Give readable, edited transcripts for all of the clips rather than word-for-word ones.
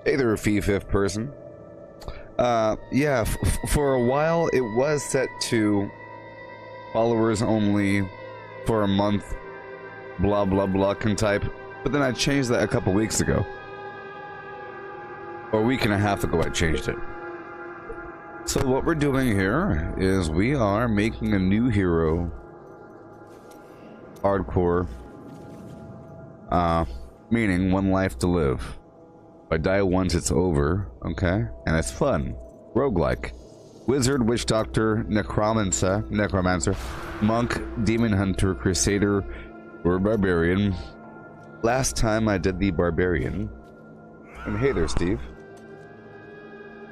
Hey there, fifth person. Yeah, for a while it was set to followers only for a month, blah blah blah can type, but then I changed that a couple weeks ago. Or a week and a half ago I changed it. So what we're doing here is we are making a new hero. Hardcore. Meaning one life to live. If I die once, it's over, okay? And it's fun. Roguelike. Wizard, Witch Doctor, Necromancer, Monk, Demon Hunter, Crusader, or Barbarian. Last time I did the Barbarian. And hey there, Steve.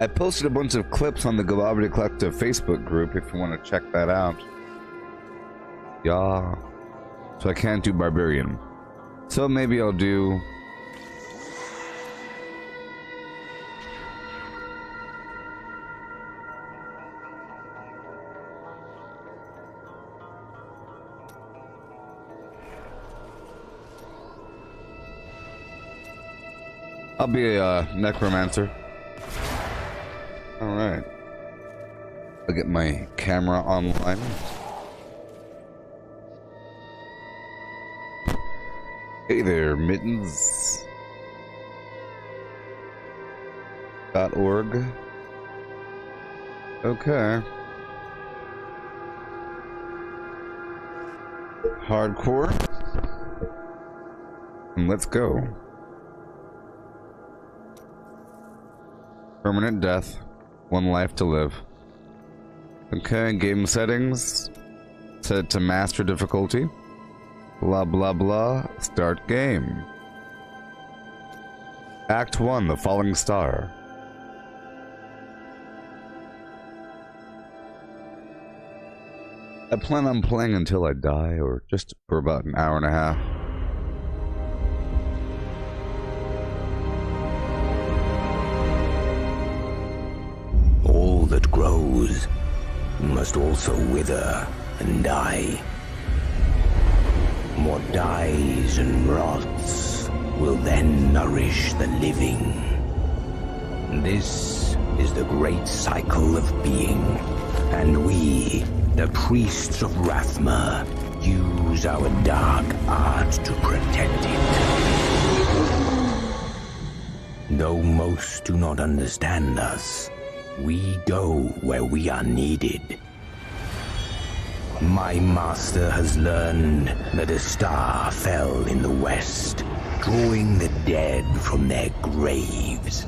I posted a bunch of clips on the Gooboberti Collective Facebook group if you want to check that out. Yeah. So I can't do Barbarian. So maybe I'll do... I'll be a necromancer. Alright. I'll get my camera online. Hey there, mittens. .org. Okay. Hardcore. And let's go. Permanent death. One life to live. Okay, game settings. Set it to master difficulty. Blah blah blah. Start game. Act 1, The Falling Star. I plan on playing until I die, or just for about an hour and a half. All that grows must also wither and die. What dies and rots will then nourish the living. This is the great cycle of being, and we, the priests of Rathma, use our dark art to protect it. Though most do not understand us, we go where we are needed. My master has learned that a star fell in the west, drawing the dead from their graves.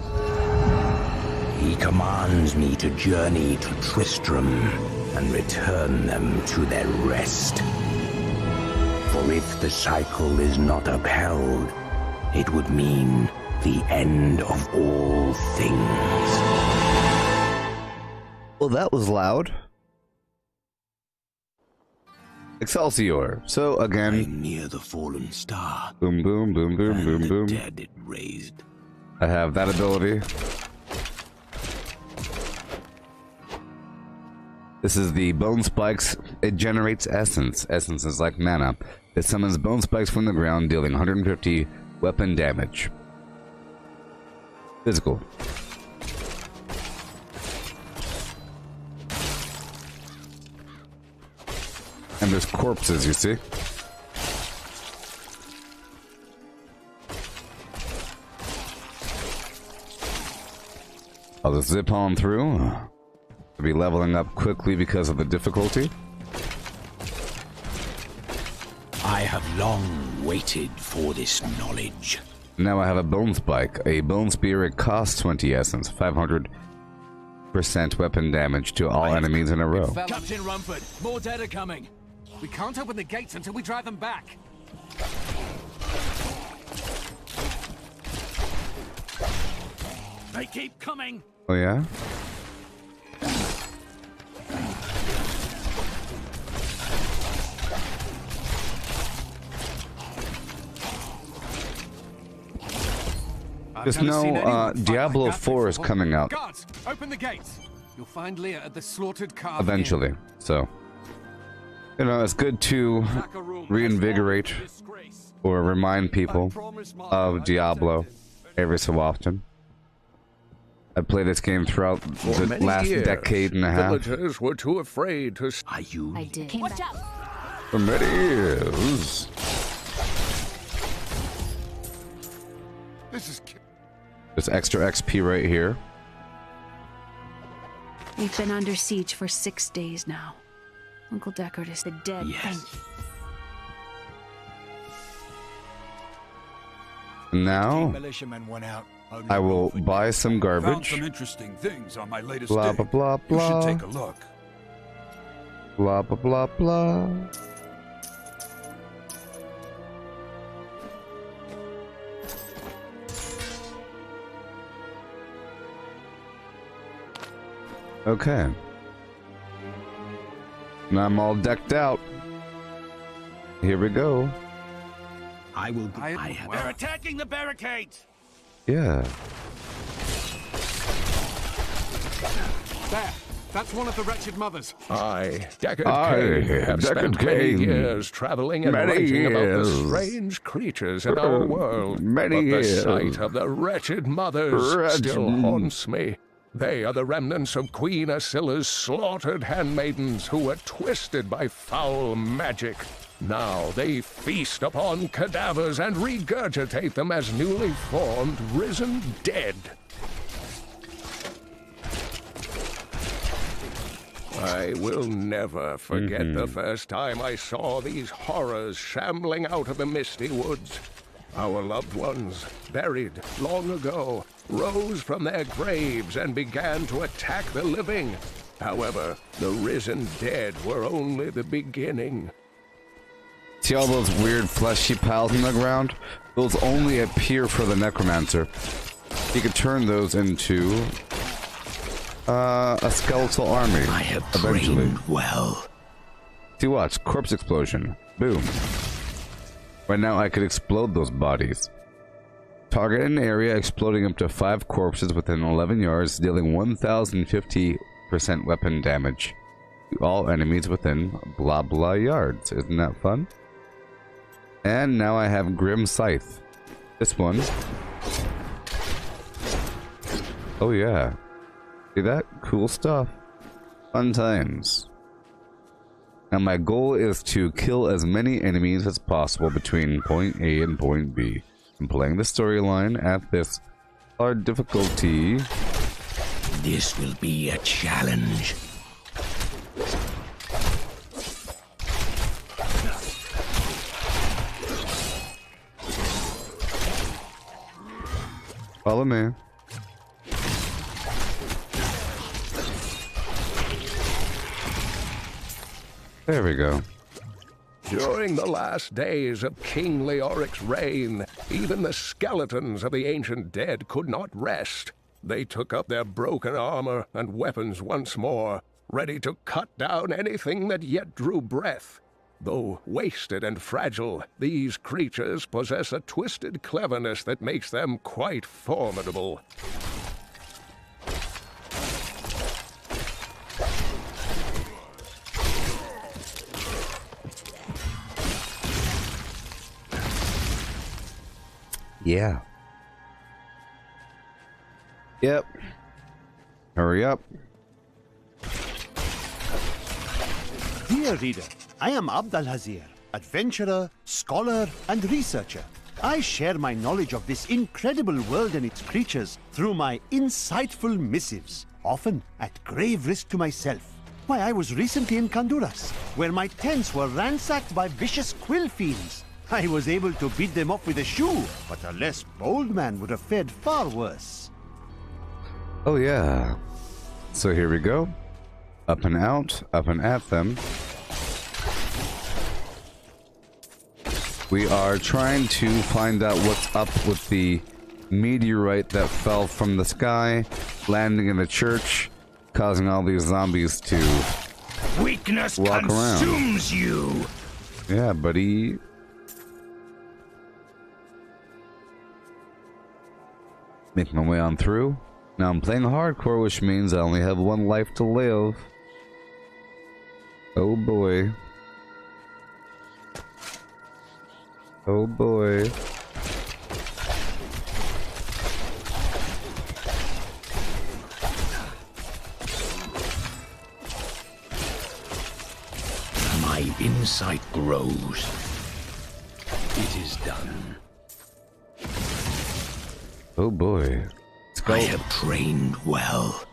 He commands me to journey to Tristram and return them to their rest. For if the cycle is not upheld, it would mean the end of all things. Well, that was loud. Excelsior. So again, I'm near the fallen star. Boom, boom, boom, boom, and boom, the boom. dead it raised. I have that ability. This is the Bone Spikes. It generates essence. Essence is like mana. It summons bone spikes from the ground, dealing 150 weapon damage. Physical. And there's corpses, you see? I'll just zip on through. I'll be leveling up quickly because of the difficulty. I have long waited for this knowledge. Now I have a bone spike. A bone spear, it costs 20 essence, 500% weapon damage to all enemies in a row. Captain Rumford, more dead are coming. We can't open the gates until we drive them back. They keep coming. Oh yeah? Just know, Diablo 4 is coming out. Guards, open the gates. You'll find Leah at the slaughtered calf. Eventually, so you know, it's good to reinvigorate or remind people of Diablo every so often. I played this game throughout the last decade and a half. Villagers were too afraid to... Are you? I did. Watch out! For many years. This is... There's extra XP right here. We've been under siege for 6 days now. Uncle Deckard is the dead. Yes. Now, Militiamen went out. I will buy some Found garbage. some interesting things on my latest Blah, dig. blah, blah, You should blah. take a look. Blah, blah, blah, blah. Okay. Now I'm all decked out. Here we go. I will. I have. We're attacking the barricades! Yeah. There! That's one of the wretched mothers. I, Deckard I, Cain, have Deckard spent many Cain. years traveling and Many writing about the years. strange creatures in our world. Many but the years. sight of the wretched mothers still haunts me. They are the remnants of Queen Asilla's slaughtered handmaidens who were twisted by foul magic. Now they feast upon cadavers and regurgitate them as newly formed, risen dead. I will never forget the first time I saw these horrors shambling out of the misty woods. Our loved ones, buried long ago, rose from their graves and began to attack the living. However, the risen dead were only the beginning. See all those weird fleshy piles in the ground? Those only appear for the necromancer. You could turn those into a skeletal army. I have eventually. trained well. See, watch. Corpse explosion. Boom. Right now, I could explode those bodies. Target an area, exploding up to 5 corpses within 11 yards, dealing 1,050% weapon damage to all enemies within blah blah yards. Isn't that fun? And now I have Grim Scythe. This one. Oh yeah. See that? Cool stuff. Fun times. Now my goal is to kill as many enemies as possible between point A and point B. I'm playing the storyline at this hard difficulty. This will be a challenge. Follow me. There we go. During the last days of King Leoric's reign, even the skeletons of the ancient dead could not rest. They took up their broken armor and weapons once more, ready to cut down anything that yet drew breath. Though wasted and fragile, these creatures possess a twisted cleverness that makes them quite formidable. Yeah. Yep. Hurry up. Dear reader, I am Abdalhazir, adventurer, scholar, and researcher. I share my knowledge of this incredible world and its creatures through my insightful missives, often at grave risk to myself. Why, I was recently in Kanduras, where my tents were ransacked by vicious quill fiends. I was able to beat them off with a shoe, but a less bold man would have fared far worse. Oh yeah. So here we go. Up and out, up and at them. We are trying to find out what's up with the meteorite that fell from the sky, landing in a church, causing all these zombies to Weakness walk consumes you. Yeah, buddy. Make my way on through. Now I'm playing hardcore, which means I only have one life to live. Oh boy. Oh boy. my insight grows. It is done. Oh boy. I have trained well.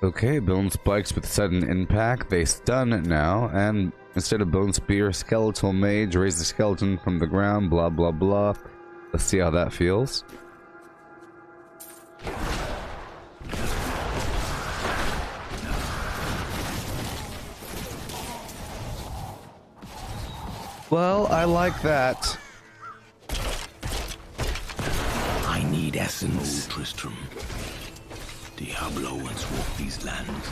Okay, bone spikes with sudden impact. They stun it now, and instead of bone spear, skeletal mage, raise the skeleton from the ground, blah blah blah. Let's see how that feels. Well, I like that. I need essence. Oh, Tristram. Diablo once walked these lands.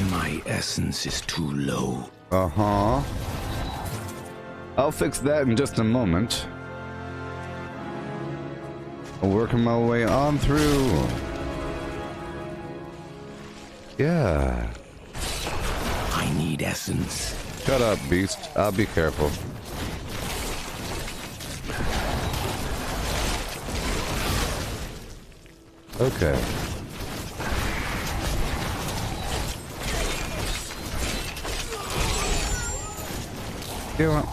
My essence is too low. Uh-huh. I'll fix that in just a moment. Working my way on through. Yeah. I need essence. Shut up, beast. I'll be careful. Okay. You know what?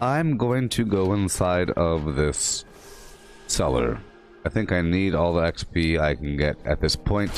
I'm going to go inside of this cellar. I think I need all the XP I can get at this point.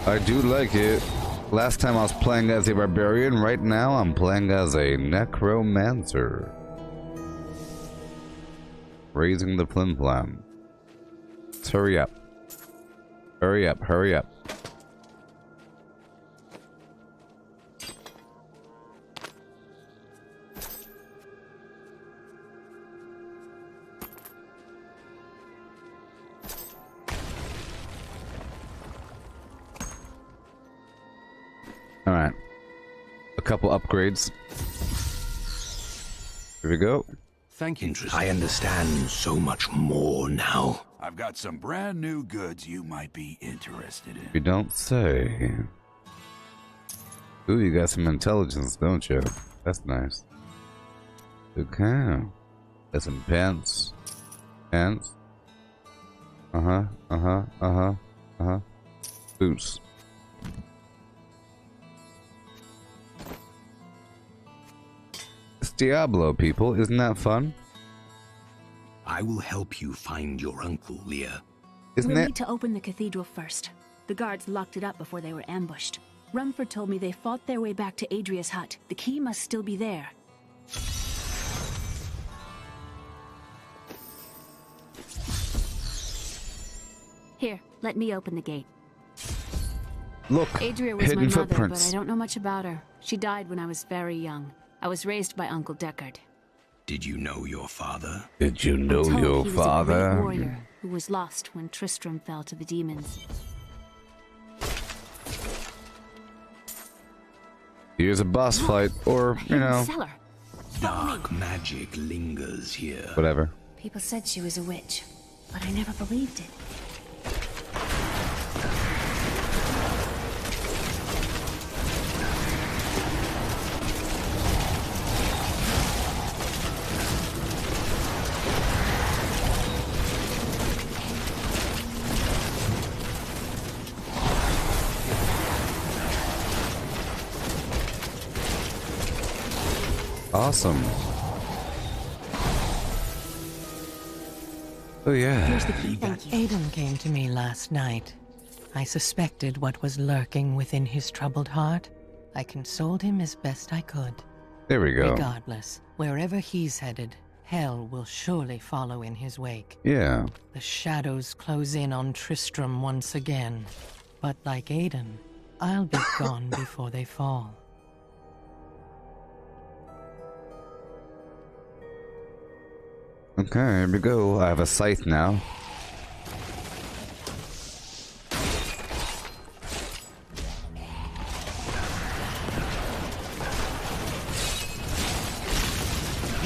I do like it. Last time I was playing as a barbarian, right now I'm playing as a necromancer. Raising the FlimFlam. Let's hurry up. Hurry up, hurry up. Alright. A couple upgrades. Here we go. Thank you. I understand so much more now. I've got some brand new goods you might be interested in. You don't say. Ooh, you got some intelligence, don't you? That's nice. Okay. Got some pants. Pants. Boots. It's Diablo, people. Isn't that fun? I will help you find your uncle, Leah. Isn't We'll it? need to open the cathedral first. The guards locked it up before they were ambushed. Rumford told me they fought their way back to Adria's hut. The key must still be there. Here, let me open the gate. Look, Adria was my hidden mother, but footprints. I don't know much about her. She died when I was very young. I was raised by Uncle Deckard. Did you know your father? Did you know Told your he was a great father? warrior who was lost when Tristram fell to the demons. Here's a boss fight, or, you know, Cellar. Dark magic lingers here. whatever. People said she was a witch, but I never believed it. Awesome. Oh yeah. Here's the key, thank you. Aidan came to me last night. I suspected what was lurking within his troubled heart. I consoled him as best I could. There we go. Regardless, wherever he's headed, hell will surely follow in his wake. Yeah. The shadows close in on Tristram once again. But like Aidan, I'll be gone before they fall. Okay, here we go. I have a scythe now.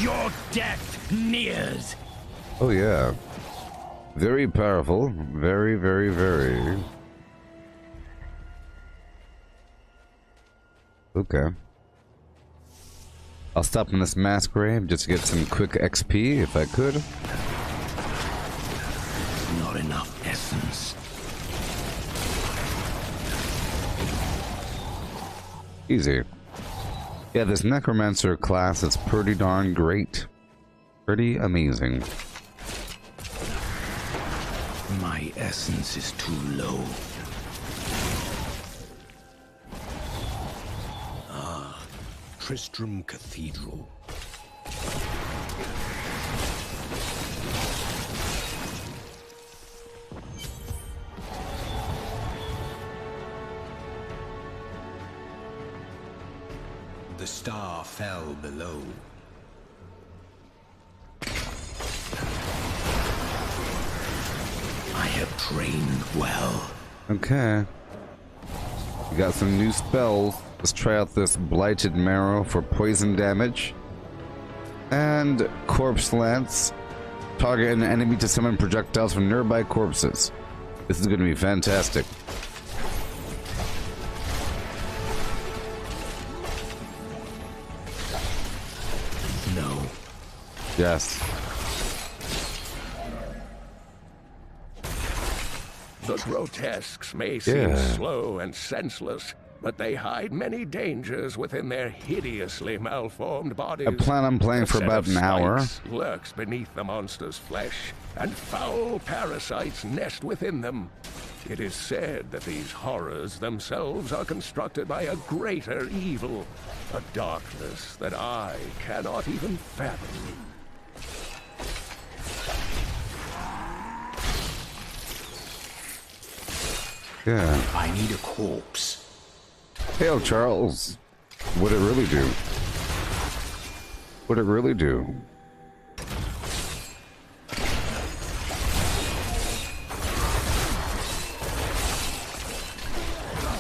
Your death nears. Oh yeah. Very powerful. Very, very, very. Okay. I'll stop in this mass grave just to get some quick XP if I could. Not enough essence. Easy. Yeah, this Necromancer class is pretty darn great. Pretty amazing. My essence is too low. Ah, Tristram Cathedral. The star fell below. I have trained well. Okay. We got some new spells. Let's try out this Blighted Marrow for poison damage. And Corpse Lance. Target an enemy to summon projectiles from nearby corpses. This is going to be fantastic. No. Yes. The grotesques may seem slow and senseless, but they hide many dangers within their hideously malformed bodies. I plan on playing for about an hour. Lurks beneath the monster's flesh, and foul parasites nest within them. It is said that these horrors themselves are constructed by a greater evil, a darkness that I cannot even fathom. Yeah. I need a corpse. Hail, Charles. What'd it really do? What'd it really do?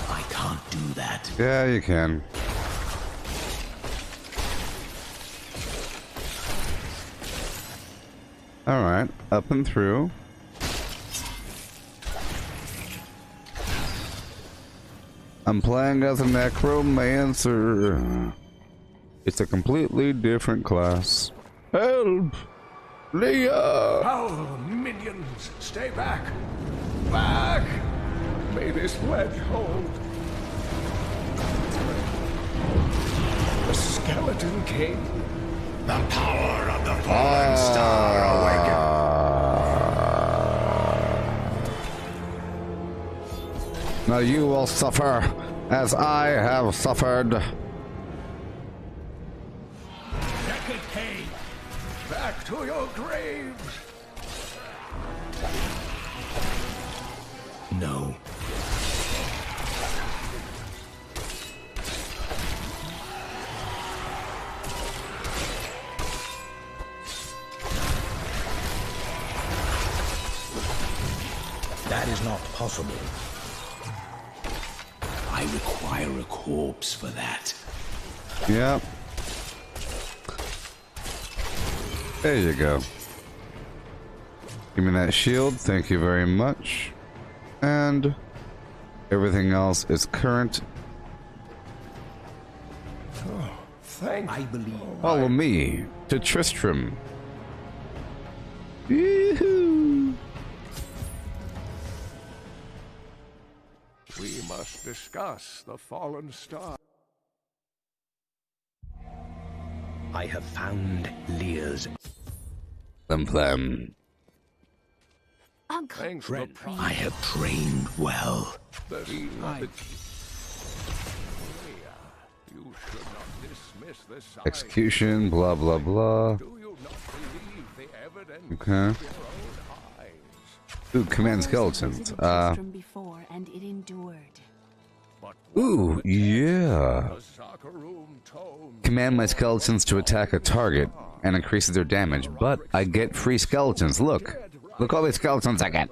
I can't do that. Yeah, you can. Alright, up and through. I'm playing as a Necromancer. It's a completely different class. Help! Leah! Foul minions, stay back! Back! May this wedge hold. The Skeleton King. The power of the fallen star awakens. Now you will suffer as I have suffered. Decade, back to your graves. No. That is not possible. I require a corpse for that. Yep. There you go. Give me that shield, thank you very much. And everything else is current. Oh, thank I believe. Follow me to Tristram. Yoo-hoo. We must discuss the fallen star. I have found Lear's. FlimFlam. Uncle. Thanks for I have trained well. the you should not dismiss this sign. Execution, blah blah blah. Do you not believe the evidence Okay. of your own eyes? Ooh, command skeletons. Before and it endured. But Ooh, yeah. the soccer room tone. Command my skeletons to attack a target and increases their damage, but I get free skeletons. Look. Look all these skeletons I get.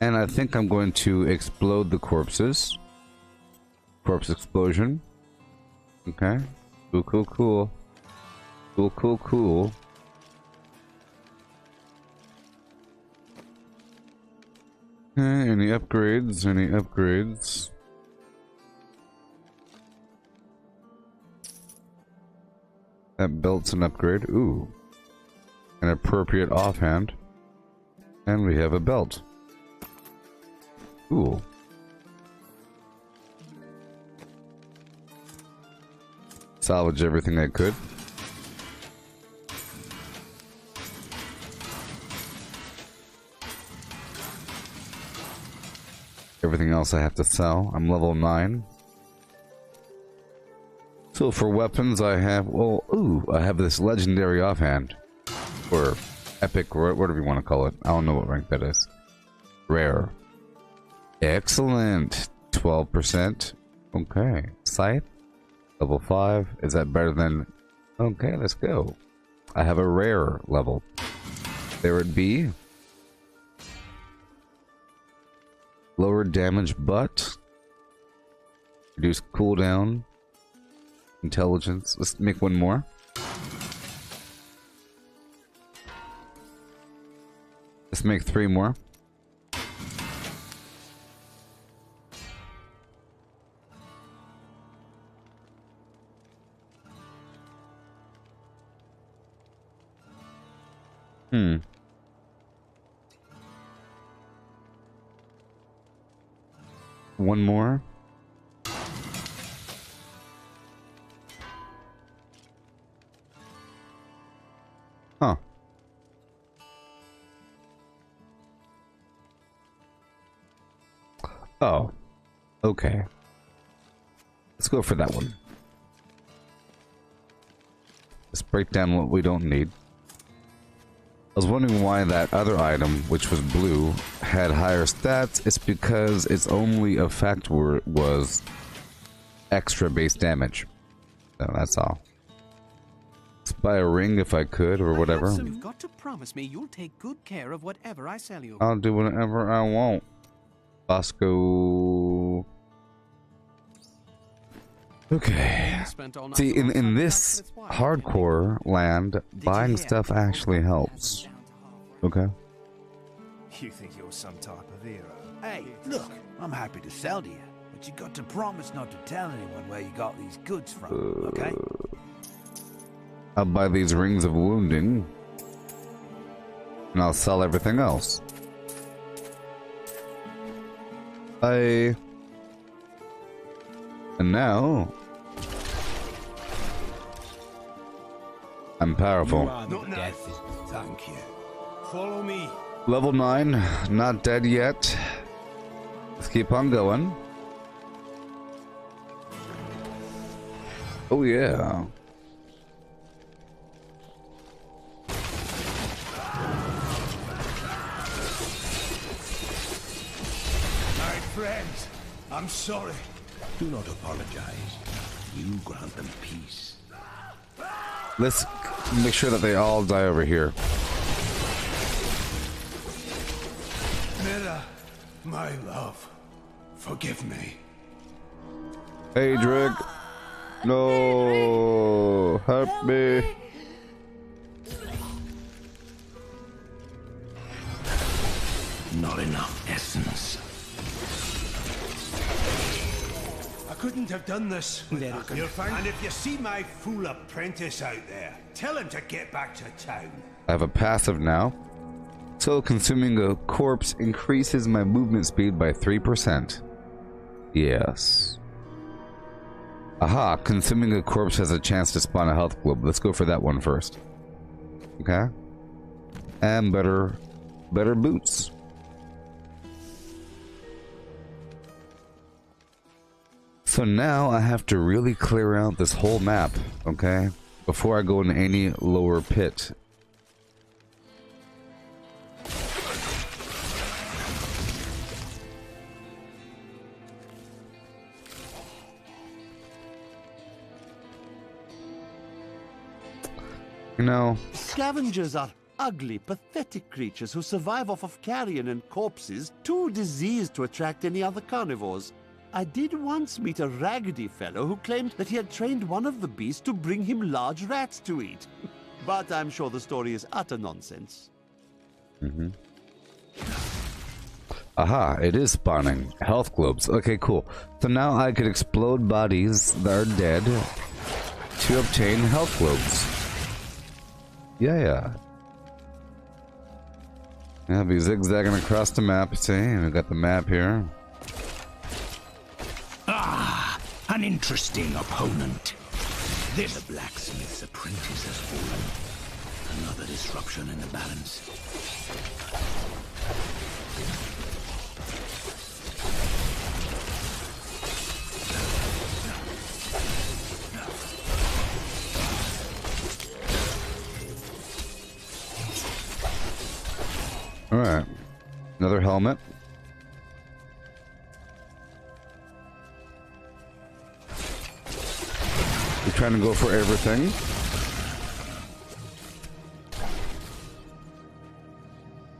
And I think I'm going to explode the corpses. Corpse explosion. Okay. Cool, cool, cool. Cool, cool, cool. Okay, any upgrades? Any upgrades? That belt's an upgrade. Ooh. An appropriate offhand. And we have a belt. Cool. Salvage everything I could. Everything else I have to sell. I'm level 9. So for weapons I have, well, ooh, I have this legendary offhand. Or epic, or whatever you want to call it. I don't know what rank that is. Rare. Excellent. 12%. Okay. Scythe. Level 5. Is that better than... Okay, let's go. I have a rare level. There it be. Lower damage, but... Reduce cooldown. Intelligence. Let's make one more. Let's make 3 more. One more. Huh. Oh. Okay. Let's go for that one. Let's break down what we don't need. I was wondering why that other item, which was blue, had higher stats. It's because its only effect was extra base damage. So that's all. Let's buy a ring if I could, or whatever. You've got to promise me you'll take good care of whatever I sell you. I'll do whatever I want. Bosco. Okay. See, in this hardcore land, buying stuff actually helps. Okay. You think you're some type of hero? Hey, look, I'm happy to sell to you, but you got to promise not to tell anyone where you got these goods from, okay? I'll buy these rings of wounding, and I'll sell everything else. And now I'm powerful. Thank you. Follow me. Level 9, not dead yet. Let's keep on going. Oh yeah. My friends, I'm sorry. Do not apologize. You grant them peace. Let's make sure that they all die over here. Mira, my love, forgive me. Hey, Drake. No, help me. Not enough essence. I couldn't have done this without your fine. And if you see my fool apprentice out there, tell him to get back to town. I have a passive now. So consuming a corpse increases my movement speed by 3%. Yes. Aha, consuming a corpse has a chance to spawn a health globe. Let's go for that one first. Okay. And better boots. So now I have to really clear out this whole map, okay? Before I go into any lower pit. You know, Scavengers are ugly, pathetic creatures who survive off of carrion and corpses, too diseased to attract any other carnivores. I did once meet a raggedy fellow who claimed that he had trained one of the beasts to bring him large rats to eat. But I'm sure the story is utter nonsense. Aha, it is spawning. Health globes. Okay, cool. So now I could explode bodies that are dead to obtain health globes. Yeah. I'll be zigzagging across the map. See, we got the map here. Ah, an interesting opponent. This blacksmith's apprentice has fallen. Another disruption in the balance. Alright. Another helmet. We're trying to go for everything.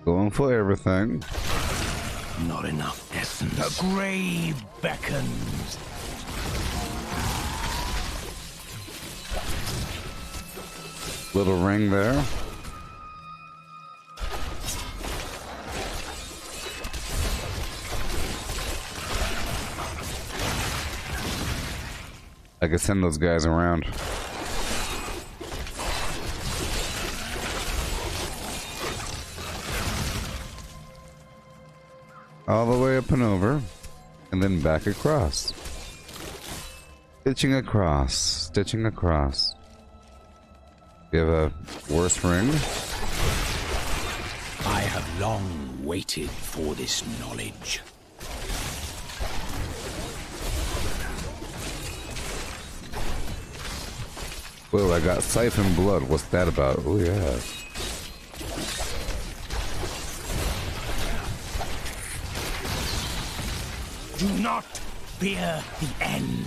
Going for everything. Not enough essence. The grave beckons. Little ring there. I could send those guys around. All the way up and over, and then back across. Stitching across, stitching across. You have a worse ring? I have long waited for this knowledge. Whoa, I got siphon blood. What's that about? Oh, yeah. Do not fear the end.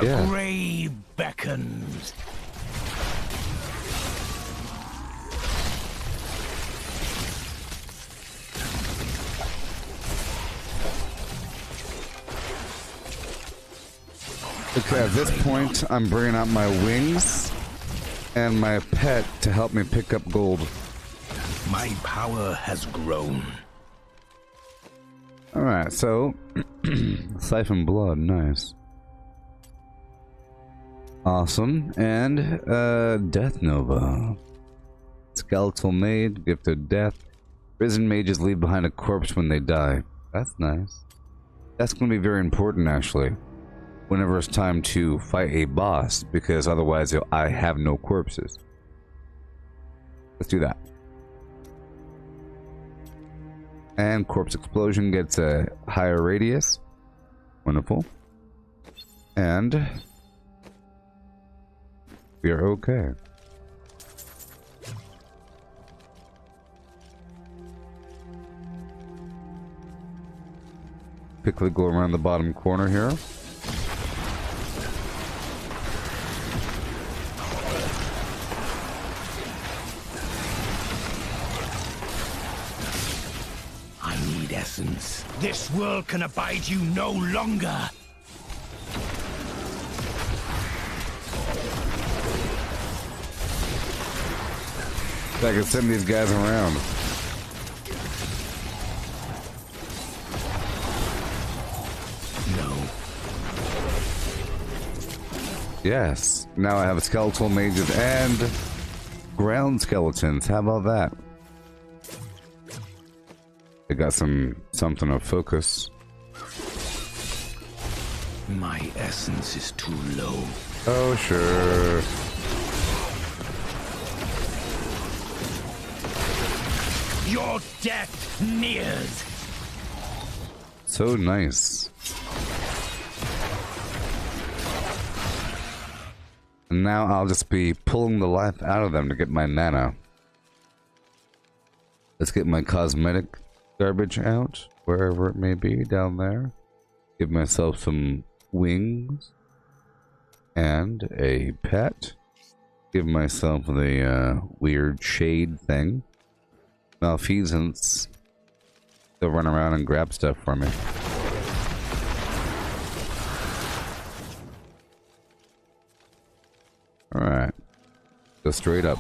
The grave beckons. Okay, at this point, I'm bringing out my wings and my pet to help me pick up gold. My power has grown. Alright, so siphon blood, nice. Awesome. And Death Nova. Skeletal Maid, Gift of Death. Risen mages leave behind a corpse when they die. That's nice. That's going to be very important, actually, whenever it's time to fight a boss, because otherwise I have no corpses. Let's do that. And Corpse Explosion gets a higher radius. Wonderful. And we are okay. Quickly go around the bottom corner here. I need essence. This world can abide you no longer. I can send these guys around. No. Yes. Now I have skeletal mages and ground skeletons. How about that? They got something of focus. My essence is too low. Oh, sure. Your death nears. So nice. And now I'll just be pulling the life out of them to get my mana. Let's get my cosmetic garbage out, wherever it may be, down there. Give myself some wings. And a pet. Give myself the weird shade thing. Malfeasance. They'll run around and grab stuff for me. Alright. Go straight up.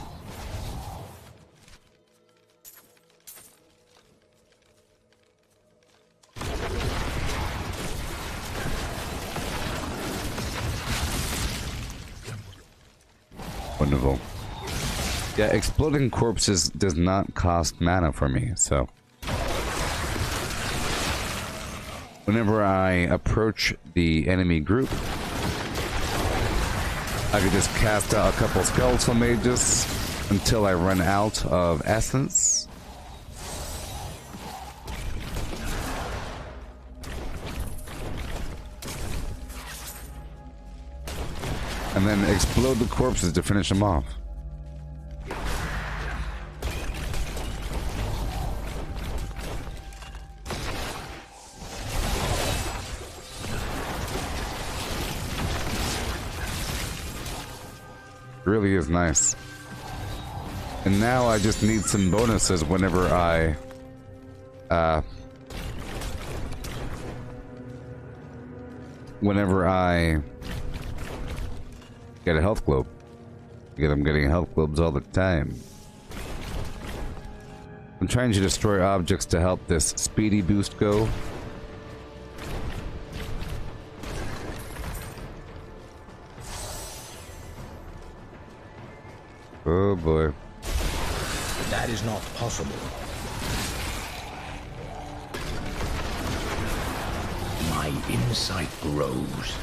Wonderful. Yeah, exploding corpses does not cost mana for me, so... Whenever I approach the enemy group, I could just cast out a couple skeletal mages until I run out of essence. And then explode the corpses to finish them off. Really is nice. And now I just need some bonuses whenever I get a health globe. Because I'm getting health globes all the time. I'm trying to destroy objects to help this speedy boost go. Oh boy. That is not possible. My insight grows.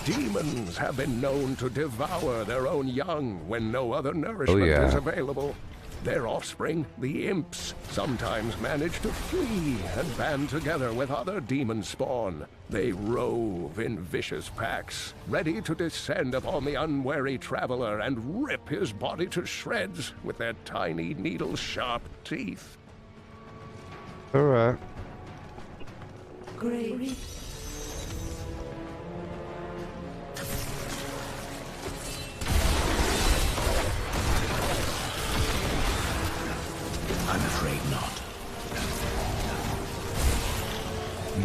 Demons have been known to devour their own young when no other nourishment is available. Their offspring, the imps, sometimes manage to flee and band together with other demon spawn. They rove in vicious packs, ready to descend upon the unwary traveler and rip his body to shreds with their tiny needle-sharp teeth. Alright. Great. I'm afraid not.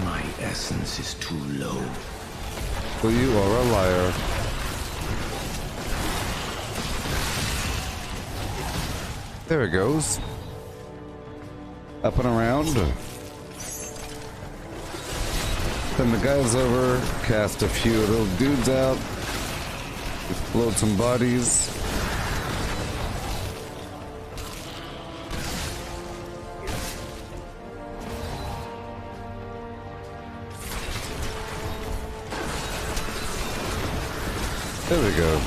My essence is too low. Well, you are a liar. There it goes. Up and around. Then the guys over, cast a few little dudes out, explode some bodies. There we go.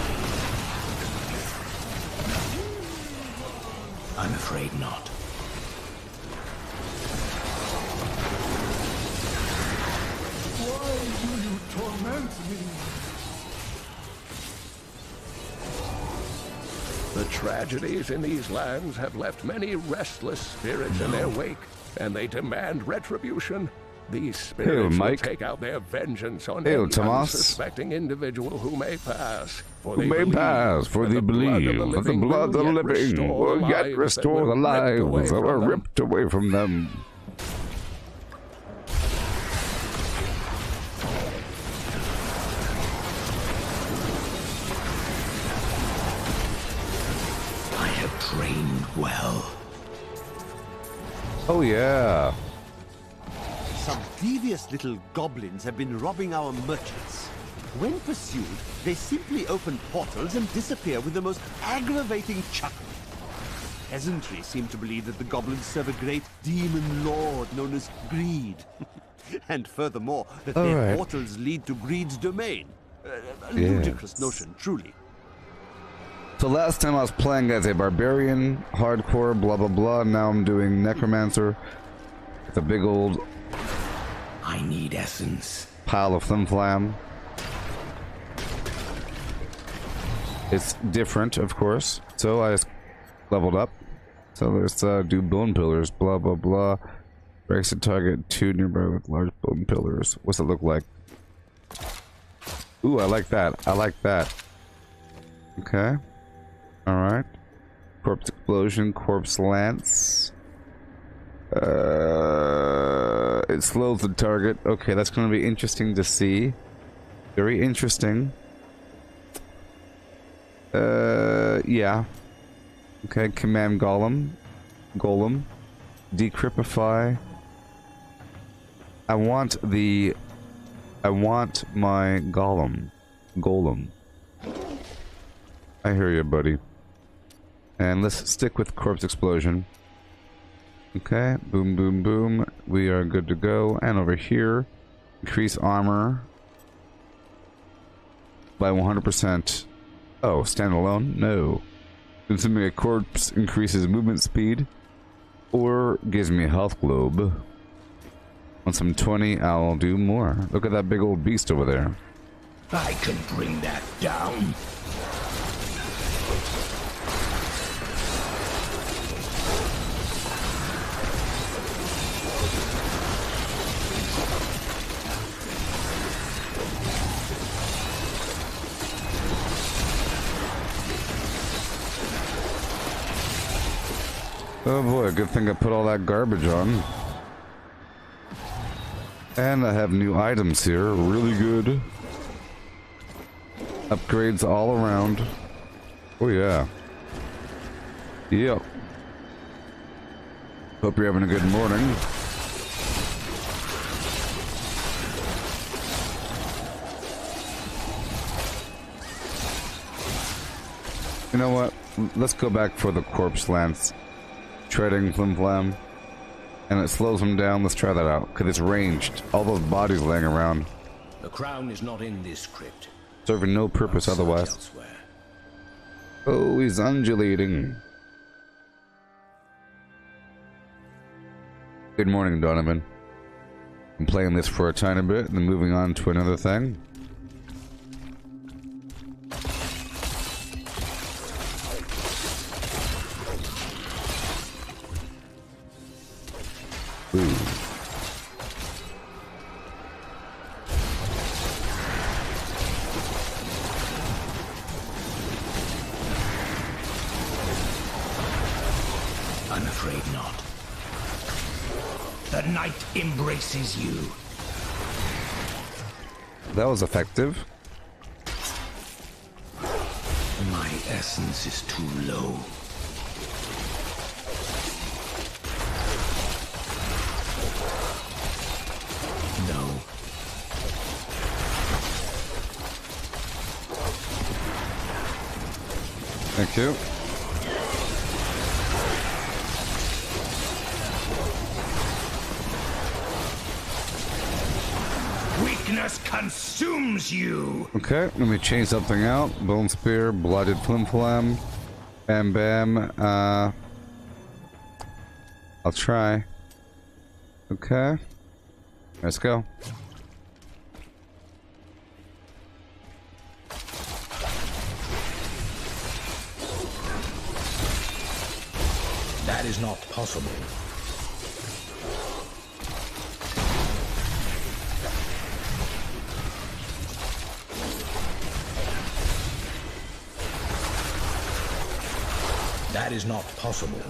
I'm afraid not. Why do you torment me? The tragedies in these lands have left many restless spirits in their wake, and they demand retribution. These spirits will take out their vengeance on any unsuspecting individual who may pass. For they believe that the blood of the living will yet restore the lives that were ripped away from them. I have trained well. Oh yeah. Some devious little goblins have been robbing our merchants. When pursued, they simply open portals and disappear with the most aggravating chuckle. Peasantry seem to believe that the goblins serve a great demon lord known as Greed. And furthermore, that their portals lead to Greed's domain. A ludicrous notion, truly. So last time I was playing as a barbarian, hardcore, blah blah blah. Now I'm doing necromancer. It's a big old... I need essence. Pile of FlimFlam. It's different, of course. So I just leveled up. So let's do bone pillars, blah blah blah. Breaks the target 2 nearby with large bone pillars. What's it look like? Ooh, I like that. I like that. Okay. Alright. Corpse explosion, corpse lance. It slows the target. Okay, that's going to be interesting to see. Very interesting. Yeah. Okay, command golem. Decrypify. I want my golem. I hear you, buddy. And let's stick with corpse explosion. Okay, boom, boom, boom. We are good to go. And over here, increase armor by 100%. Oh, standalone? No. Consuming a corpse increases movement speed or gives me a health globe. On some 20, I'll do more. Look at that big old beast over there. I can bring that down. Oh boy, good thing I put all that garbage on. And I have new items here, really good. Upgrades all around. Oh yeah. Yep. Hope you're having a good morning. You know what? Let's go back for the corpse lance. Treading FlimFlam. And it slows them down. Let's try that out. Because it's ranged. All those bodies laying around. The crown is not in this crypt. Serving no purpose otherwise. Elsewhere. Oh, he's undulating. Good morning, Donovan. I'm playing this for a tiny bit and then moving on to another thing. Ooh. I'm afraid not. The night embraces you. That was effective. My essence is too low. No. Thank you. Weakness consumes you. Okay, let me change something out. Bone Spear, Blooded FlimFlam. Bam bam. I'll try. Okay. Let's go. That is not possible. That is not possible.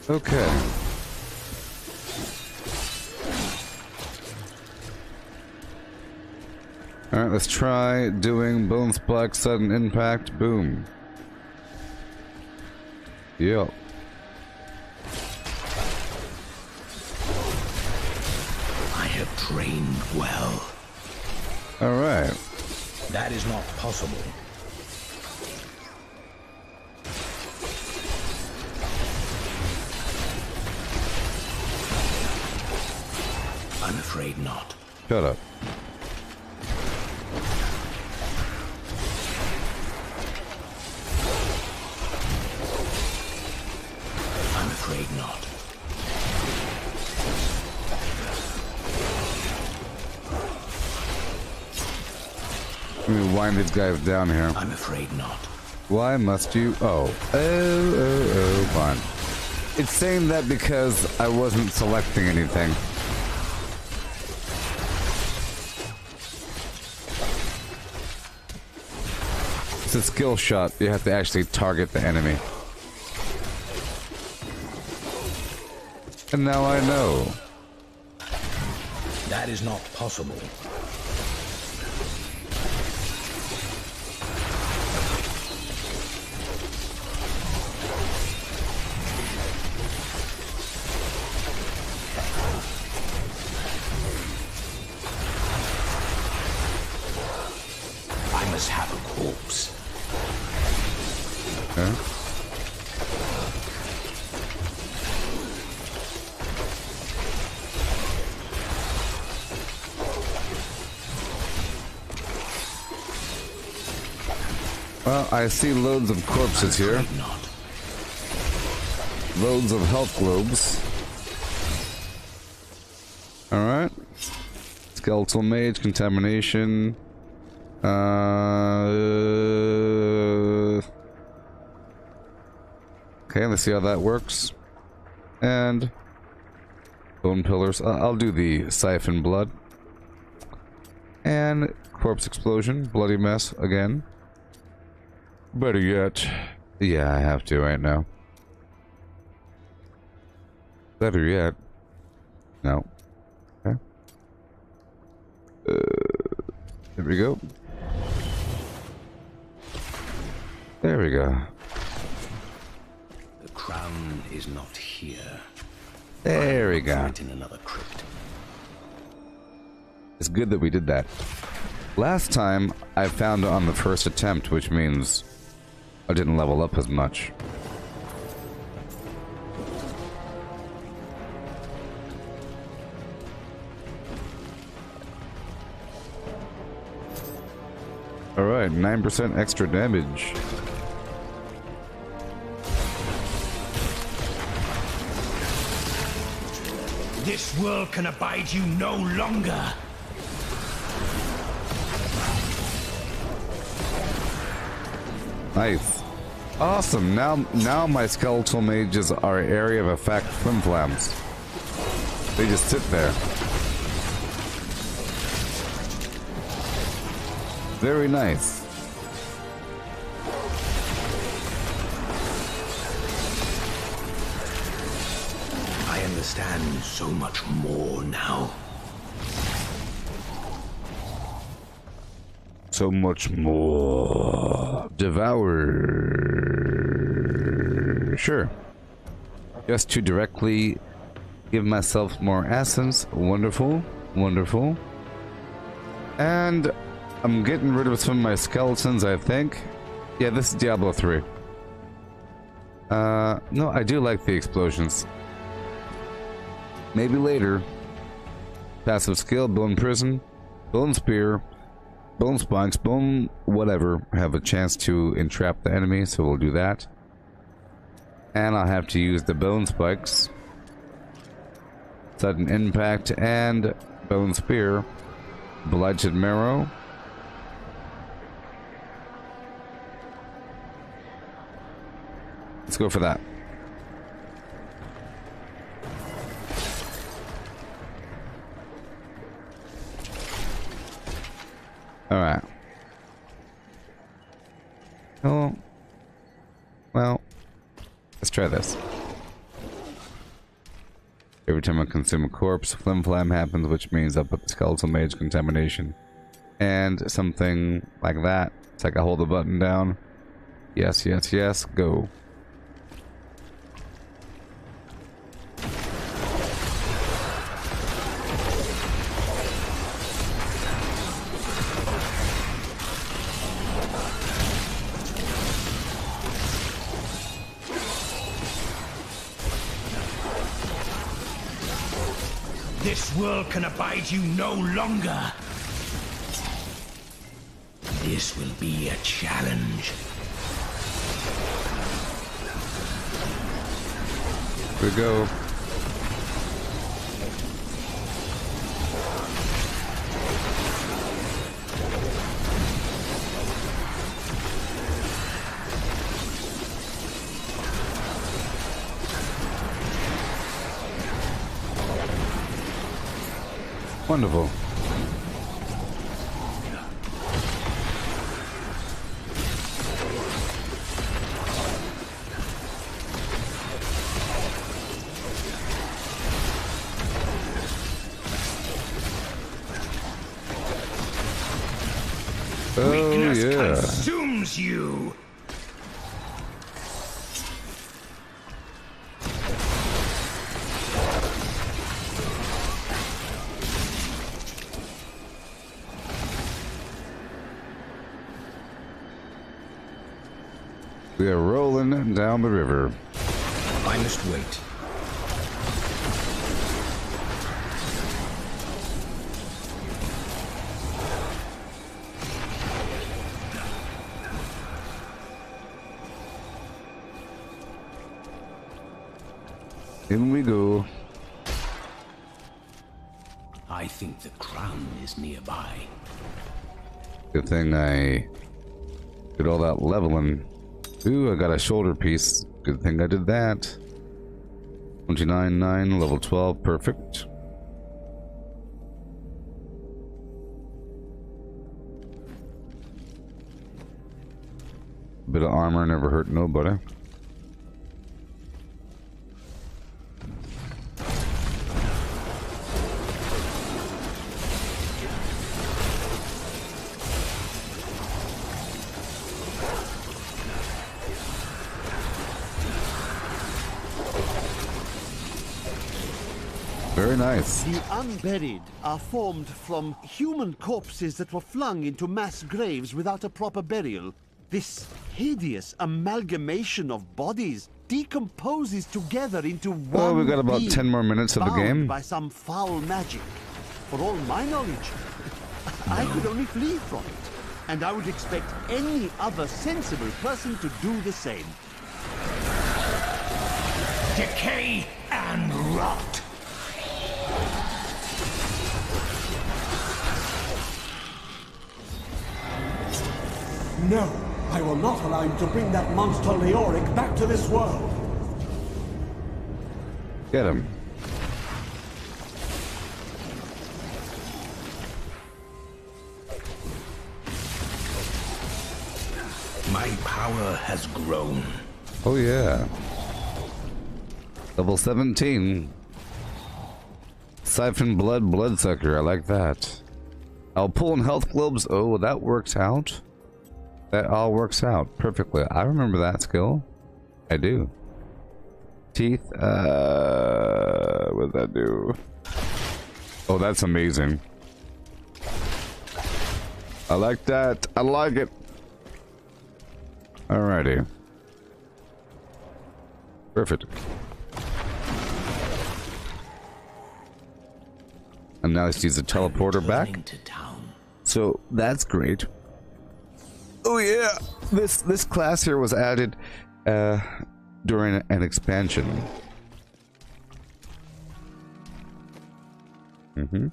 Okay. Alright, let's try doing Bone Spike Sudden Impact. Boom. Yep. I have trained well. Alright. That is not possible. I'm afraid not. Shut up. I'm afraid not. Let me wind these guys down here. I'm afraid not. Why must you? Oh, fine. It's saying that because I wasn't selecting anything. It's a skill shot. You have to actually target the enemy. And now I know. That is not possible. I must have a corpse. Okay. Well, I see loads of corpses here. Loads of health globes. Alright. Skeletal mage, contamination. Okay, let's see how that works. And bone pillars. I'll do the siphon blood. And corpse explosion, bloody mess again. Better yet. Yeah, I have to right now. Better yet. No. Okay. There we go. There we go. The crown is not here. There we go. In another crypt. It's good that we did that. Last time I found it on the first attempt, which means I didn't level up as much. Alright, 9% extra damage. This world can abide you no longer. Nice. Awesome. Now my skeletal mages are area of effect FlimFlams. They just sit there. Very nice. I understand so much more now. So much more. Devour. Sure. Just to directly give myself more essence. Wonderful. Wonderful. And I'm getting rid of some of my skeletons, I think. Yeah, this is Diablo 3. No, I do like the explosions. Maybe later. Passive skill, bone prison, bone spear, bone spikes, bone whatever. Have a chance to entrap the enemy, so we'll do that. And I'll have to use the bone spikes. Sudden impact and bone spear. Blighted marrow. Let's go for that. Alright. Oh. Well. Let's try this. Every time I consume a corpse, FlimFlam happens, which means I put the skeletal mage contamination. And something like that. It's like I hold the button down. Yes, yes, yes. Go. This world can abide you no longer. This will be a challenge. Here we go. Wonderful. Weakness yeah. consumes you. We are rolling down the river. I must wait. In we go. I think the crown is nearby. Good thing I did all that leveling. Ooh, I got a shoulder piece. Good thing I did that. 29.9, level 12, perfect. Bit of armor never hurt nobody. Very nice. The unburied are formed from human corpses that were flung into mass graves without a proper burial. This hideous amalgamation of bodies decomposes together into one Well, we got about being, 10 more minutes of the bound game. by some foul magic. For all my knowledge, I could only flee from it. And I would expect any other sensible person to do the same. Decay and rot. No, I will not allow you to bring that monster Leoric back to this world. Get him. My power has grown. Oh yeah. Level 17. Siphon blood, bloodsucker. I like that. I'll pull in health globes. Oh, that works out. That all works out perfectly. I remember that skill. I do. Teeth. What does that do? Oh, that's amazing. I like that. I like it. Alrighty. Perfect. And now let's use the teleporter back. So that's great. Oh yeah, this class here was added during an expansion. Mm-hmm.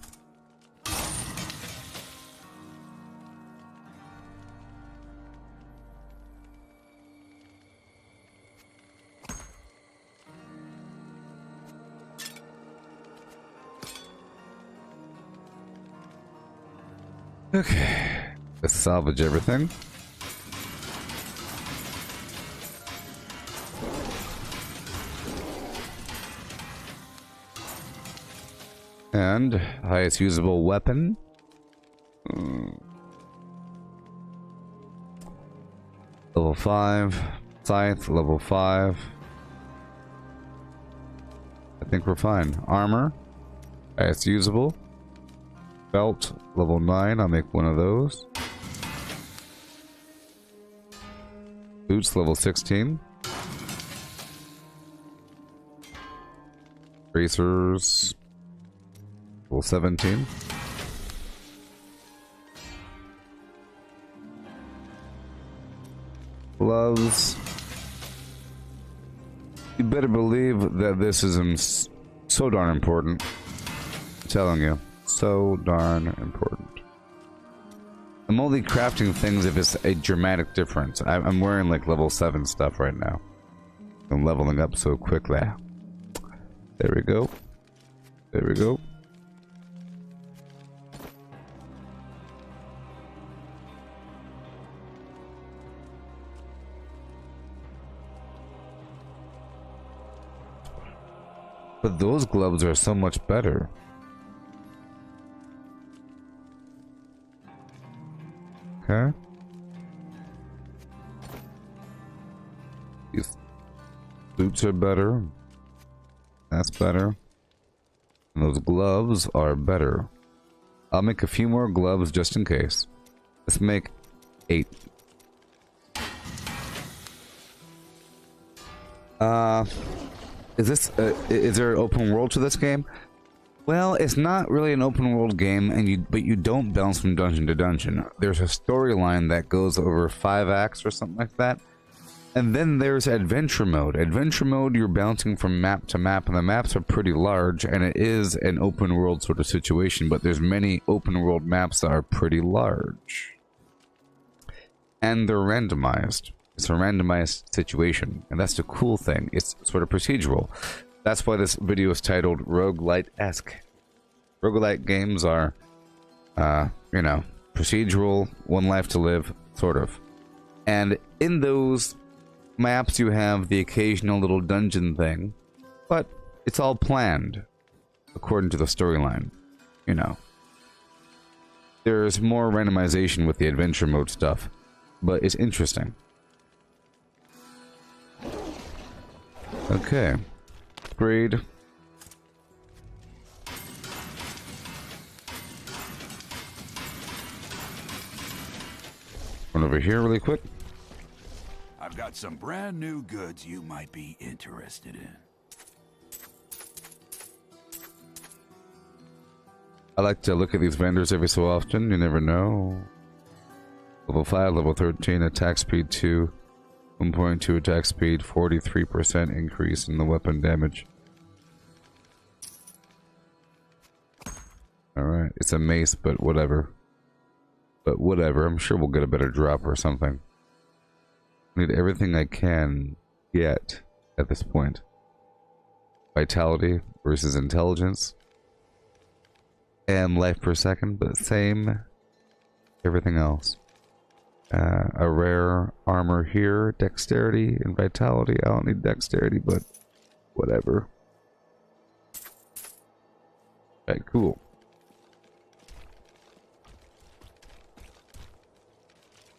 Okay, let's salvage everything. And highest usable weapon. Level 5. Scythe, level 5. I think we're fine. Armor. Highest usable. Belt, level 9. I'll make one of those. Boots, level 16. Bracers. Level 17. Gloves. You better believe that this is so darn important. I'm telling you. So darn important. I'm only crafting things if it's a dramatic difference. I'm wearing like level 7 stuff right now. I'm leveling up so quickly. There we go. There we go. But those gloves are so much better. Okay. These boots are better. That's better. And those gloves are better. I'll make a few more gloves just in case. Let's make 8. Is there an open world to this game? Well, it's not really an open world game, but you don't bounce from dungeon to dungeon. There's a storyline that goes over 5 acts or something like that. And then there's adventure mode. Adventure mode, you're bouncing from map to map, and the maps are pretty large, and it is an open world sort of situation, but there's many open world maps that are pretty large. And they're randomized. It's a randomized situation, and that's the cool thing. It's sort of procedural. That's why this video is titled Roguelite-Esque. Roguelite games are, you know, procedural, one life to live, sort of. And in those maps you have the occasional little dungeon thing, but it's all planned according to the storyline, you know. There's more randomization with the adventure mode stuff, but it's interesting. Okay. Upgrade. Run over here really quick. I've got some brand new goods you might be interested in. I like to look at these vendors every so often. You never know. Level 5, level 13, attack speed 2. 1.2 attack speed, 43% increase in the weapon damage. Alright, it's a mace, but whatever. But whatever, I'm sure we'll get a better drop or something. I need everything I can get at this point. Vitality versus intelligence. And life per second, but same everything else. A rare armor here, dexterity and vitality. I don't need dexterity, but whatever. Okay, cool.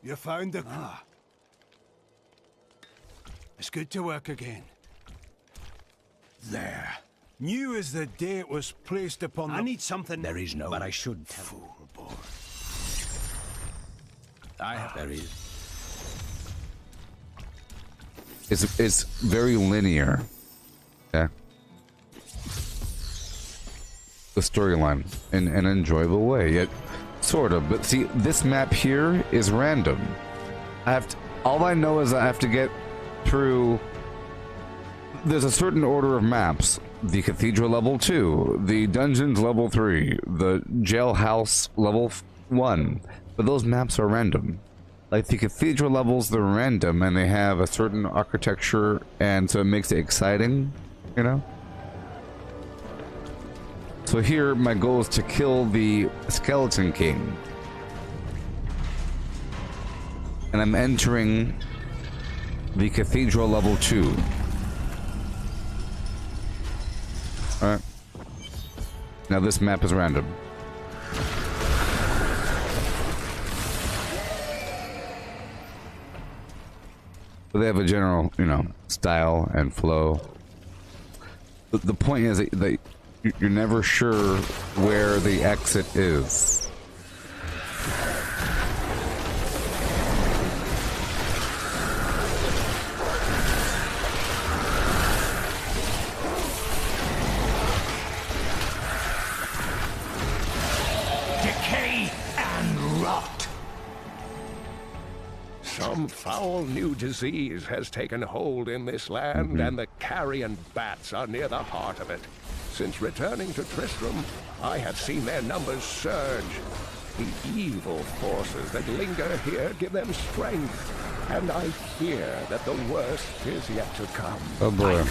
You found the... It's good to work again. There. New as the day it was placed upon the... I need something. There is no... But I should tell. Fool boy. There is. It's very linear. Yeah. The storyline in an enjoyable way, yet sort of. But see, this map here is random. All I know is I have to get through. There's a certain order of maps. The cathedral level 2, the dungeons level 3, the jailhouse level 1. But those maps are random. Like the cathedral levels, they're random and they have a certain architecture, and so it makes it exciting, you know? So here, my goal is to kill the Skeleton King. And I'm entering the cathedral level 2. Alright. Now this map is random. But they have a general, you know, style and flow. The point is that you're never sure where the exit is. Decay and rot. Some foul new disease has taken hold in this land, and the carrion bats are near the heart of it. Since returning to Tristram, I have seen their numbers surge. The evil forces that linger here give them strength, and I fear that the worst is yet to come. Oh boy.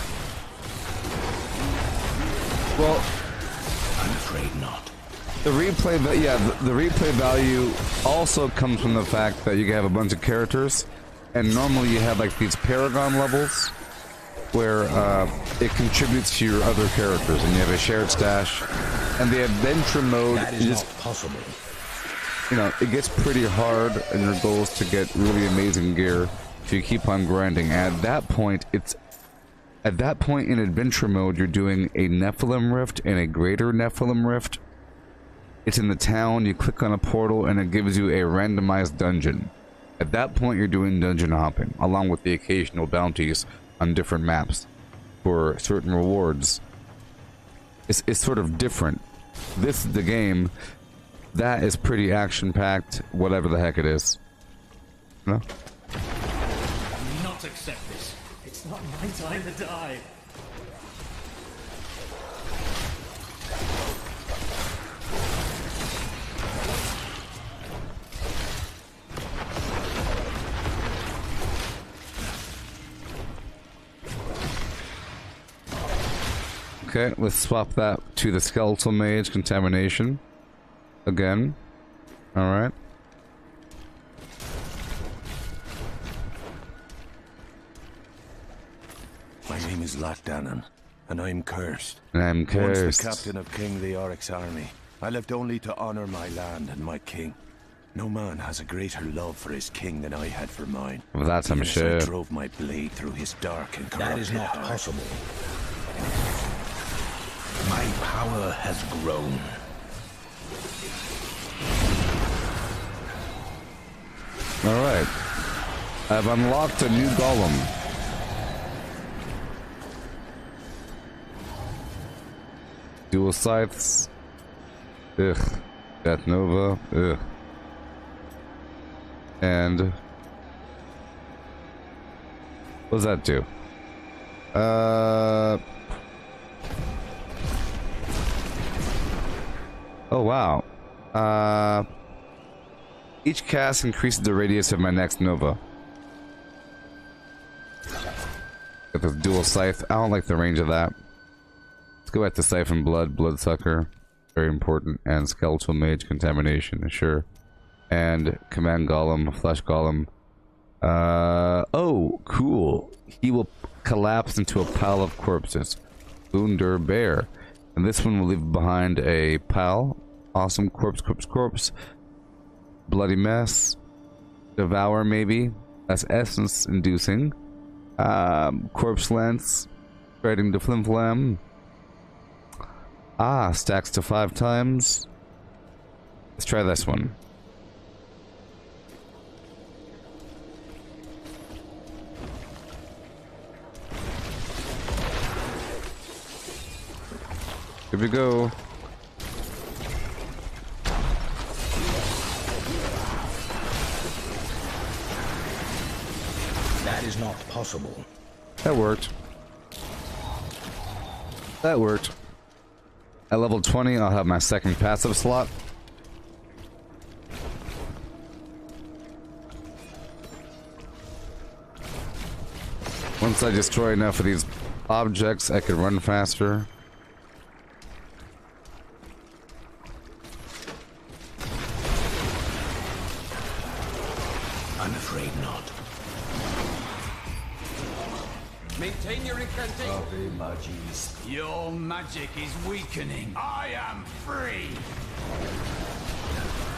Well, I'm afraid not. the replay, the replay value also comes from the fact that you can have a bunch of characters, and normally you have like these paragon levels, where it contributes to your other characters, and you have a shared stash. And the adventure mode is just possible. You know, it gets pretty hard in your goals to get really amazing gear if you keep on grinding. And at that point, in adventure mode, you're doing a Nephilim Rift and a greater Nephilim Rift. It's in the town, you click on a portal, and it gives you a randomized dungeon. At that point, you're doing dungeon hopping, along with the occasional bounties on different maps for certain rewards. It's sort of different. This is the game that is pretty action-packed, whatever the heck it is. No? I will not accept this. It's not my time to die. Okay, let's swap that to the Skeletal Mage Contamination. Again. Alright. My name is Latdanan, and I'm cursed. And I'm cursed. Once the captain of King Leoric's army, I left only to honor my land and my king. No man has a greater love for his king than I had for mine. Well, that's I'm sure. I drove my blade through his dark and corrupted That is not heart. possible. My power has grown. Alright. I've unlocked a new golem. Dual scythes. Ugh. Death Nova. Ugh. And what does that do? Oh wow. Each cast increases the radius of my next Nova. Got this dual scythe. I don't like the range of that. Let's go back to Siphon Blood, Bloodsucker. Very important. And Skeletal Mage Contamination, sure. And Command Golem, Flesh Golem. Oh, cool. He will collapse into a pile of corpses. Wunder Bear. And this one will leave behind a pile. Awesome. Corpse, corpse, corpse. Bloody Mess. Devour, maybe. That's essence inducing. Corpse Lance. Spreading to FlimFlam. Ah, stacks to 5 times. Let's try this one. Here we go. That is not possible. That worked. That worked. At level 20, I'll have my second passive slot. Once I destroy enough of these objects, I can run faster. I'm afraid not. Maintain your incantation. Magis. Your magic is weakening. I am free.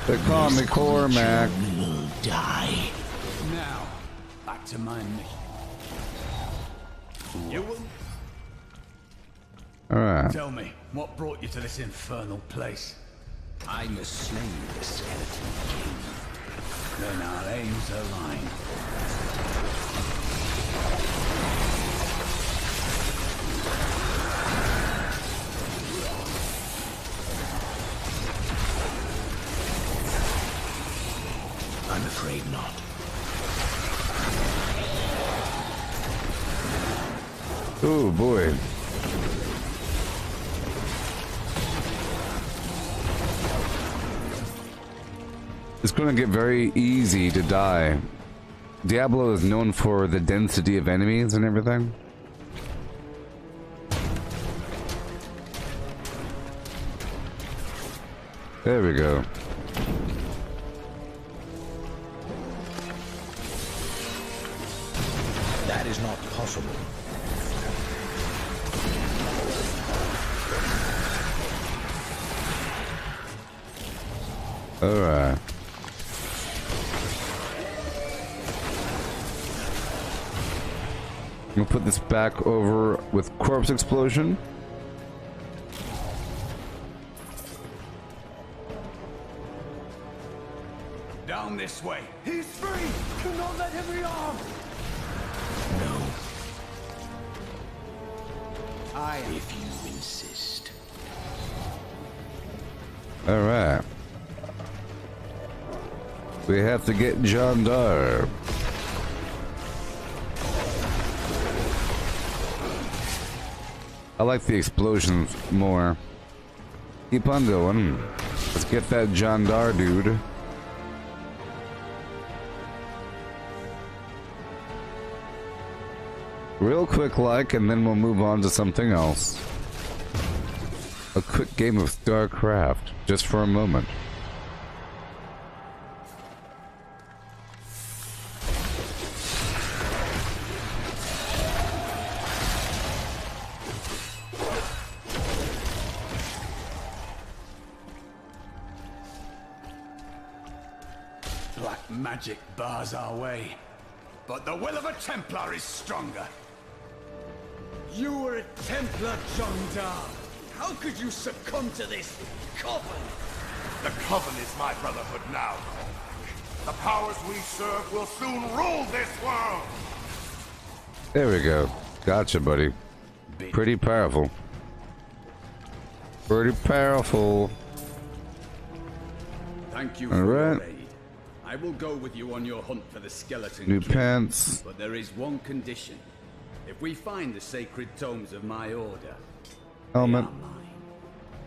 They call me Cormac. Will die. Now, back to my mission. You will Alright. tell me what brought you to this infernal place. I must slay the skeleton king. Then our aims align. I'm afraid not. Oh boy. It's going to get very easy to die. Diablo is known for the density of enemies and everything. There we go. That is not possible. Alright. I'm gonna put this back over with corpse explosion. Down this way. He's free! Do not let him rearm! No, I am. if you insist. Alright. We have to get John Dar. I like the explosions more. Keep on going. Let's get that John Dar dude. Real quick like, and then we'll move on to something else. A quick game of StarCraft, just for a moment. Black magic bars our way, but the will of a Templar is stronger. You were a Templar, John Dar. How could you succumb to this coven? The Coven is my brotherhood now. The powers we serve will soon rule this world! There we go. Gotcha, buddy. Pretty powerful. Pretty powerful. Thank you All for right. your aid. I will go with you on your hunt for the skeleton. New king. pants. But there is one condition. If we find the sacred tomes of my order, Helmet. they are mine.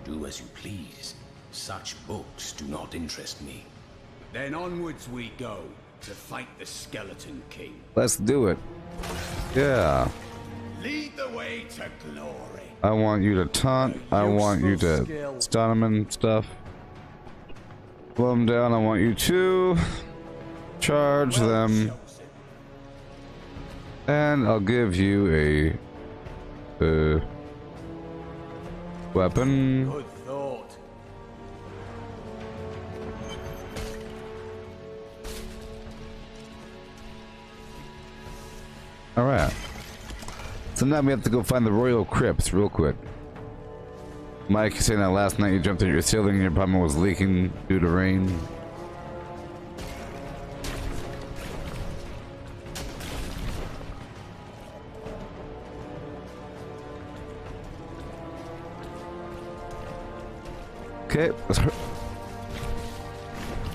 Do as you please. Such books do not interest me. Then onwards we go to fight the skeleton king. Let's do it. Yeah. Lead the way to glory. I want you to taunt. I want you to stun him and stuff. Blow them down. I want you to charge them. And I'll give you a weapon. Good thought. Alright. So now we have to go find the Royal Crypts real quick. Mike, you saying that last night you jumped at your ceiling and your apartment was leaking due to rain. Okay, let's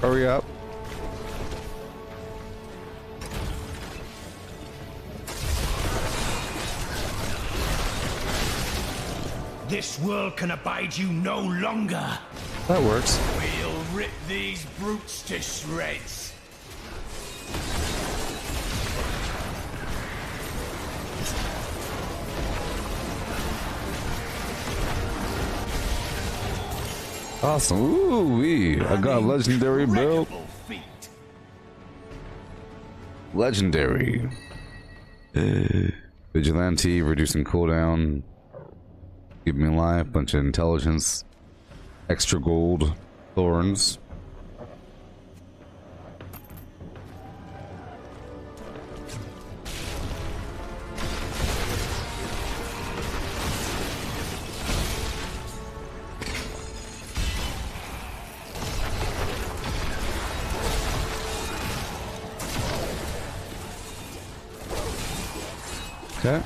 hurry up. This world can abide you no longer. That works. We'll rip these brutes to shreds. Awesome. Ooh wee. I got a legendary belt. Legendary. Vigilante, reducing cooldown. Give me life, bunch of intelligence. Extra gold. Thorns. Okay.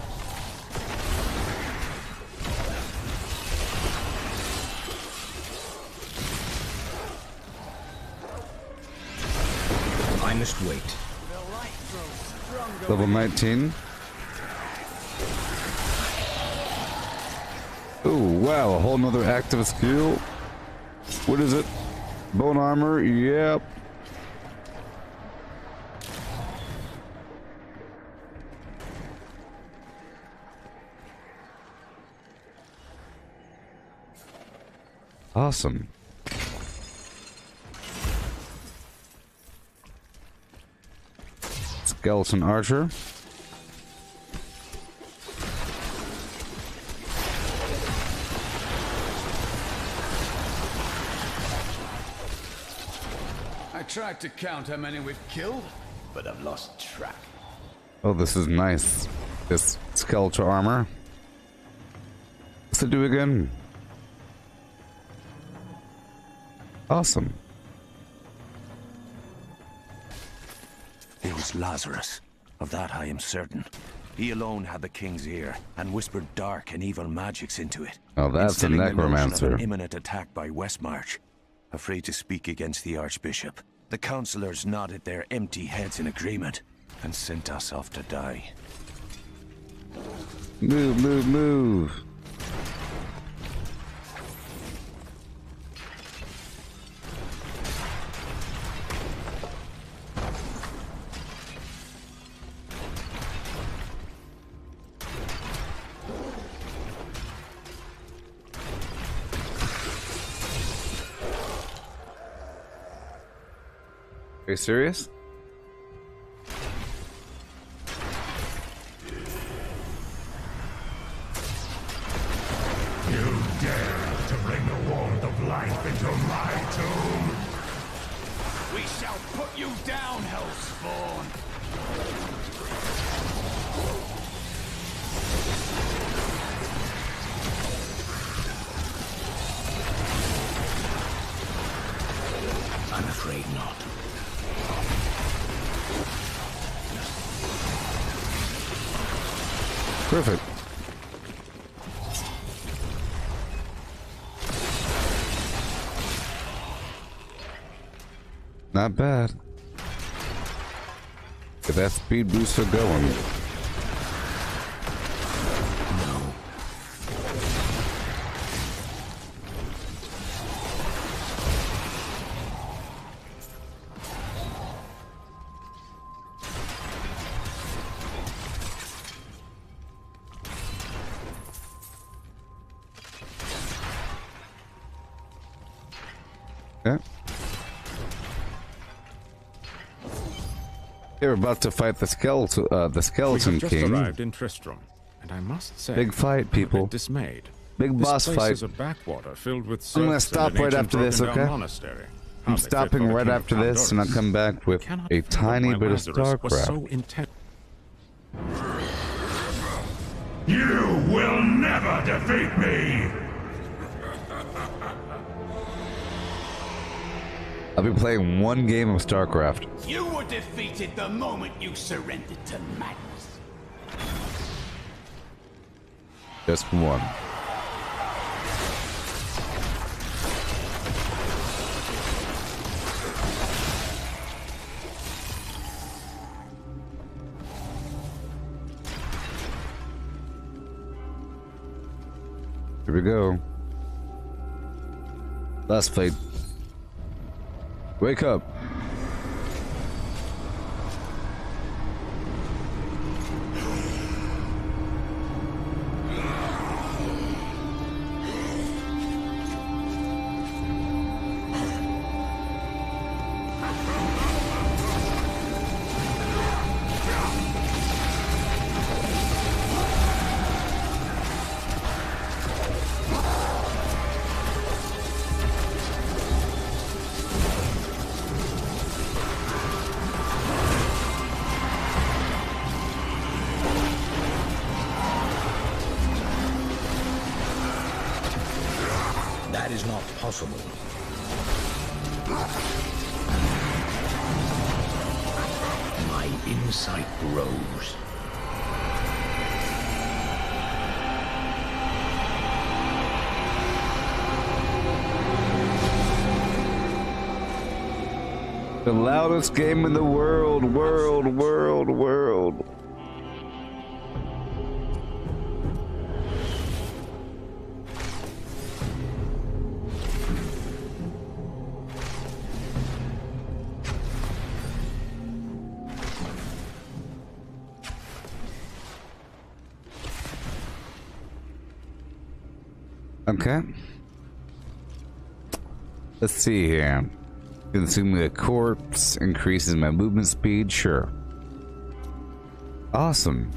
I must wait. Level 19. Ooh, wow, a whole nother active skill. What is it? Bone armor? Yep. Awesome. Skeleton archer. I tried to count how many we've killed, but I've lost track. Oh, this is nice. This skeletal armor. What's it do again? Awesome. It was Lazarus. Of that I am certain. He alone had the king's ear and whispered dark and evil magics into it. Oh, that's a instilling the notion of necromancer. an imminent attack by Westmarch. Afraid to speak against the Archbishop, the councillors nodded their empty heads in agreement and sent us off to die. Move, move, move. Are you serious? You dare to bring the warmth of life into my tomb? We shall put you down, Hellspawn! I'm afraid not. Perfect. Not bad. Get that speed booster going. No. Okay. They're about to fight the skeleton We have just king. arrived in Tristram, and I must say, Big fight, I'm a people. bit dismayed. Big boss this place fight. Is a backwater filled with I'm gonna serfs stop and an right ancient after this, broken-down okay? monastery. Hardly I'm fit stopping for the right king after of this, and I'll come back with Cannot a fathom tiny why bit of Lazarus was StarCraft. so intent. You will never defeat me! I'll be playing one game of StarCraft. You were defeated the moment you surrendered to madness. Just one. Here we go. Last fight. Wake up. That is not possible. My insight grows. The loudest game in the world, world. Okay. Let's see here. Consuming a corpse increases my movement speed. Sure. Awesome.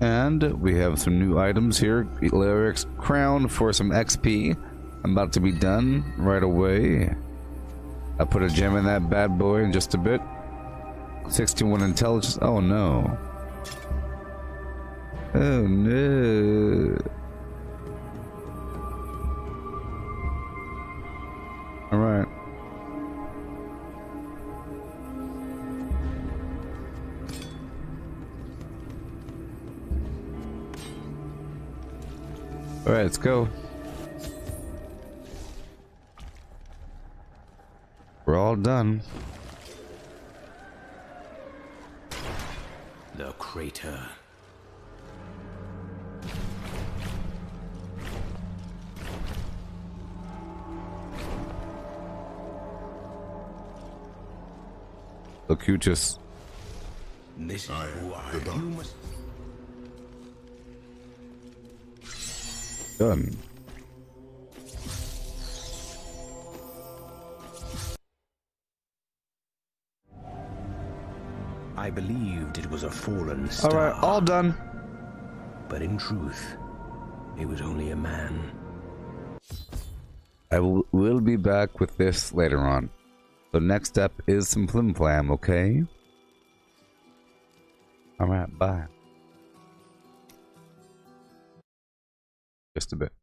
And we have some new items here. Lyric's crown for some XP. I'm about to be done right away. I put a gem in that bad boy in just a bit. 61 intelligence. Oh no. Oh no. Alright. Alright, let's go. We're all done. The crater. Locutus. This is who you must... Done. I believed it was a fallen star. Alright, all done. But in truth, it was only a man. I will be back with this later on. So next up is some FlimFlam, okay? Alright, bye. Just a bit.